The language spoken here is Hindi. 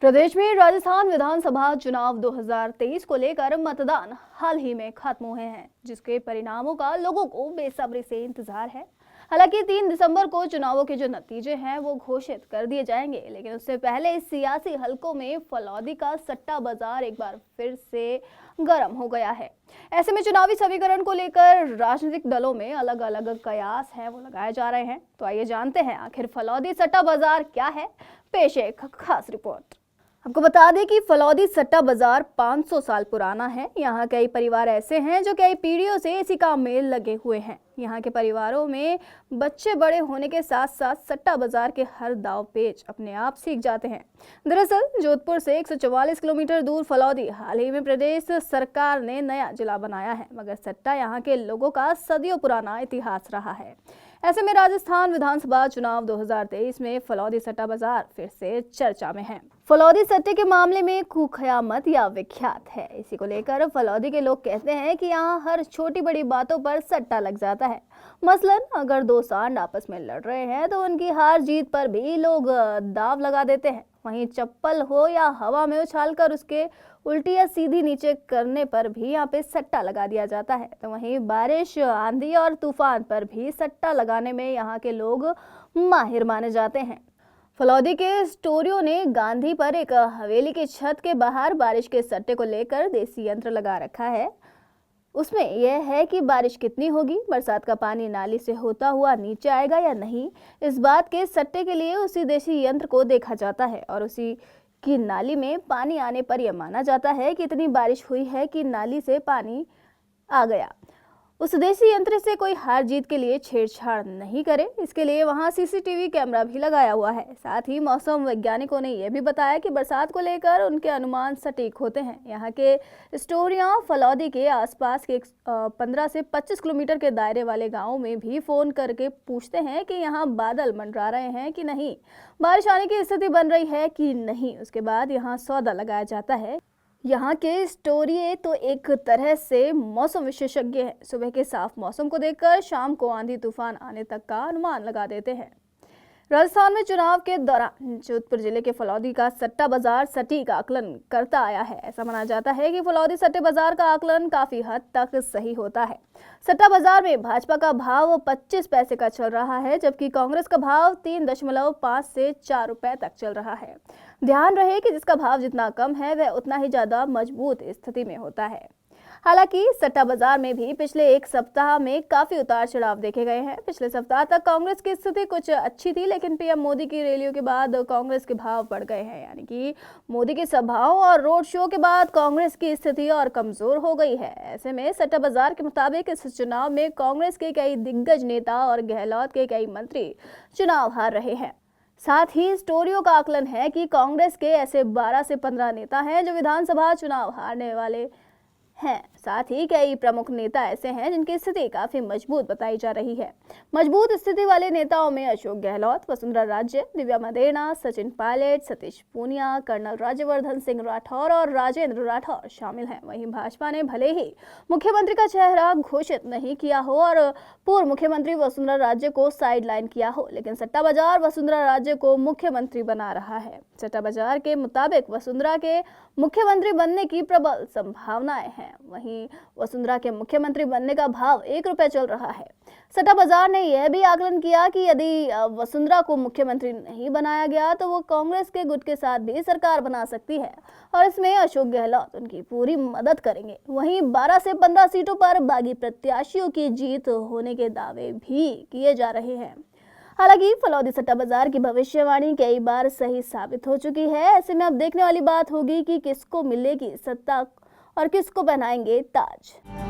प्रदेश में राजस्थान विधानसभा चुनाव 2023 को लेकर मतदान हाल ही में खत्म हुए हैं, जिसके परिणामों का लोगों को बेसब्री से इंतजार है। हालांकि 3 दिसंबर को चुनावों के जो नतीजे हैं वो घोषित कर दिए जाएंगे, लेकिन उससे पहले इस सियासी हलकों में फलौदी का सट्टा बाजार एक बार फिर से गर्म हो गया है। ऐसे में चुनावी समीकरण को लेकर राजनीतिक दलों में अलग अलग कयास हैं वो लगाए जा रहे हैं। तो आइए जानते हैं आखिर फलौदी सट्टा बाजार क्या है। पेश है एक खास रिपोर्ट। आपको बता दें कि फलौदी सट्टा बाजार 500 साल पुराना है। यहाँ कई परिवार ऐसे हैं जो कई पीढ़ियों से इसी काम में लगे हुए हैं। यहाँ के परिवारों में बच्चे बड़े होने के साथ साथ सट्टा बाजार के हर दाव पेच अपने आप सीख जाते हैं। दरअसल जोधपुर से 144 किलोमीटर दूर फलौदी हाल ही में प्रदेश सरकार ने नया जिला बनाया है, मगर सट्टा यहाँ के लोगों का सदियों पुराना इतिहास रहा है। ऐसे में राजस्थान विधानसभा चुनाव 2023 में फलौदी सट्टा बाजार फिर से चर्चा में है। फलौदी सट्टे के मामले में कुख्यामत या विख्यात है। इसी को लेकर फलौदी के लोग कहते हैं कि यहाँ हर छोटी बड़ी बातों पर सट्टा लग जाता है। मसलन अगर दो सांड आपस में लड़ रहे हैं तो उनकी हार जीत पर भी लोग दाव लगा देते हैं। वहीं चप्पल हो या हवा में उछालकर उसके उल्टी या सीधी नीचे करने पर भी यहाँ पे सट्टा लगा दिया जाता है। तो वहीं बारिश, आंधी और तूफान पर भी सट्टा लगाने में यहाँ के लोग माहिर माने जाते हैं। फलौदी के स्टोरियों ने गांधी पर एक हवेली की छत के बाहर बारिश के सट्टे को लेकर देसी यंत्र लगा रखा है। उसमें यह है कि बारिश कितनी होगी, बरसात का पानी नाली से होता हुआ नीचे आएगा या नहीं। इस बात के सट्टे के लिए उसी देसी यंत्र को देखा जाता है और उसी की नाली में पानी आने पर यह माना जाता है कि इतनी बारिश हुई है कि नाली से पानी आ गया। उस देसी यंत्र से कोई हार जीत के लिए छेड़छाड़ नहीं करे, इसके लिए वहां सीसीटीवी कैमरा भी लगाया हुआ है। साथ ही मौसम वैज्ञानिकों ने यह भी बताया कि बरसात को लेकर उनके अनुमान सटीक होते हैं। यहाँ के स्टोरियां फलौदी के आसपास के 15 से 25 किलोमीटर के दायरे वाले गाँव में भी फोन करके पूछते हैं कि यहाँ बादल मंडरा रहे हैं कि नहीं, बारिश आने की स्थिति बन रही है कि नहीं। उसके बाद यहाँ सौदा लगाया जाता है। यहाँ के स्टोरिये तो एक तरह से मौसम विशेषज्ञ हैं। सुबह के साफ मौसम को देखकर शाम को आंधी तूफान आने तक का अनुमान लगा देते हैं। राजस्थान में चुनाव के दौरान जोधपुर जिले के फलौदी का सट्टा बाजार सटीक आकलन करता आया है। ऐसा माना जाता है कि फलौदी सट्टे बाजार का आकलन काफी हद तक सही होता है। सट्टा बाजार में भाजपा का भाव 25 पैसे का चल रहा है, जबकि कांग्रेस का भाव 3.5 से 4 रुपए तक चल रहा है। ध्यान रहे कि जिसका भाव जितना कम है वह उतना ही ज्यादा मजबूत स्थिति में होता है। हालांकि सट्टा बाजार में भी पिछले एक सप्ताह में काफी उतार चढ़ाव देखे गए हैं। पिछले सप्ताह तक कांग्रेस की स्थिति कुछ अच्छी थी, लेकिन पीएम मोदी की रैलियों के बाद कांग्रेस के भाव बढ़ गए हैं। यानी कि मोदी की सभाओं और रोड शो के बाद कांग्रेस की स्थिति और कमजोर हो गई है। ऐसे में सट्टा बाजार के मुताबिक इस चुनाव में कांग्रेस के कई दिग्गज नेता और गहलोत के कई मंत्री चुनाव हार रहे हैं। साथ ही स्टोरियों का आकलन है कि कांग्रेस के ऐसे 12 से 15 नेता हैं जो विधानसभा चुनाव हारने वाले हैं। साथ ही कई प्रमुख नेता ऐसे हैं जिनकी स्थिति काफी मजबूत बताई जा रही है। मजबूत स्थिति वाले नेताओं में अशोक गहलोत, वसुंधरा राजे, दिव्या मदेरणा, सचिन पायलट, सतीश पूनिया, कर्नल राज्यवर्धन सिंह राठौर और राजेंद्र राठौर शामिल हैं। वहीं भाजपा ने भले ही मुख्यमंत्री का चेहरा घोषित नहीं किया हो और पूर्व मुख्यमंत्री वसुंधरा राजे को साइडलाइन किया हो, लेकिन सट्टा बाजार वसुंधरा राजे को मुख्यमंत्री बना रहा है। सट्टा बाजार के मुताबिक वसुंधरा के मुख्यमंत्री बनने की प्रबल संभावनाएं हैं। वहीं वसुंधरा के मुख्यमंत्री बनने का भाव 1 रुपए चल रहा है। सट्टा बाजार ने यह भी आकलन किया कि यदि वसुंधरा को मुख्यमंत्री नहीं बनाया गया तो वो कांग्रेस के गुट के साथ भी सरकार बना सकती है और इसमें अशोक गहलोत उनकी पूरी मदद करेंगे। वहीं 12 से 15 सीटों पर बागी प्रत्याशियों की जीत होने के दावे भी किए जा रहे हैं। हालांकि फलौदी सट्टा बाजार की भविष्यवाणी कई बार सही साबित हो चुकी है। ऐसे में अब देखने वाली बात होगी कि किसको मिलेगी सत्ता और किसको पहनाएंगे ताज।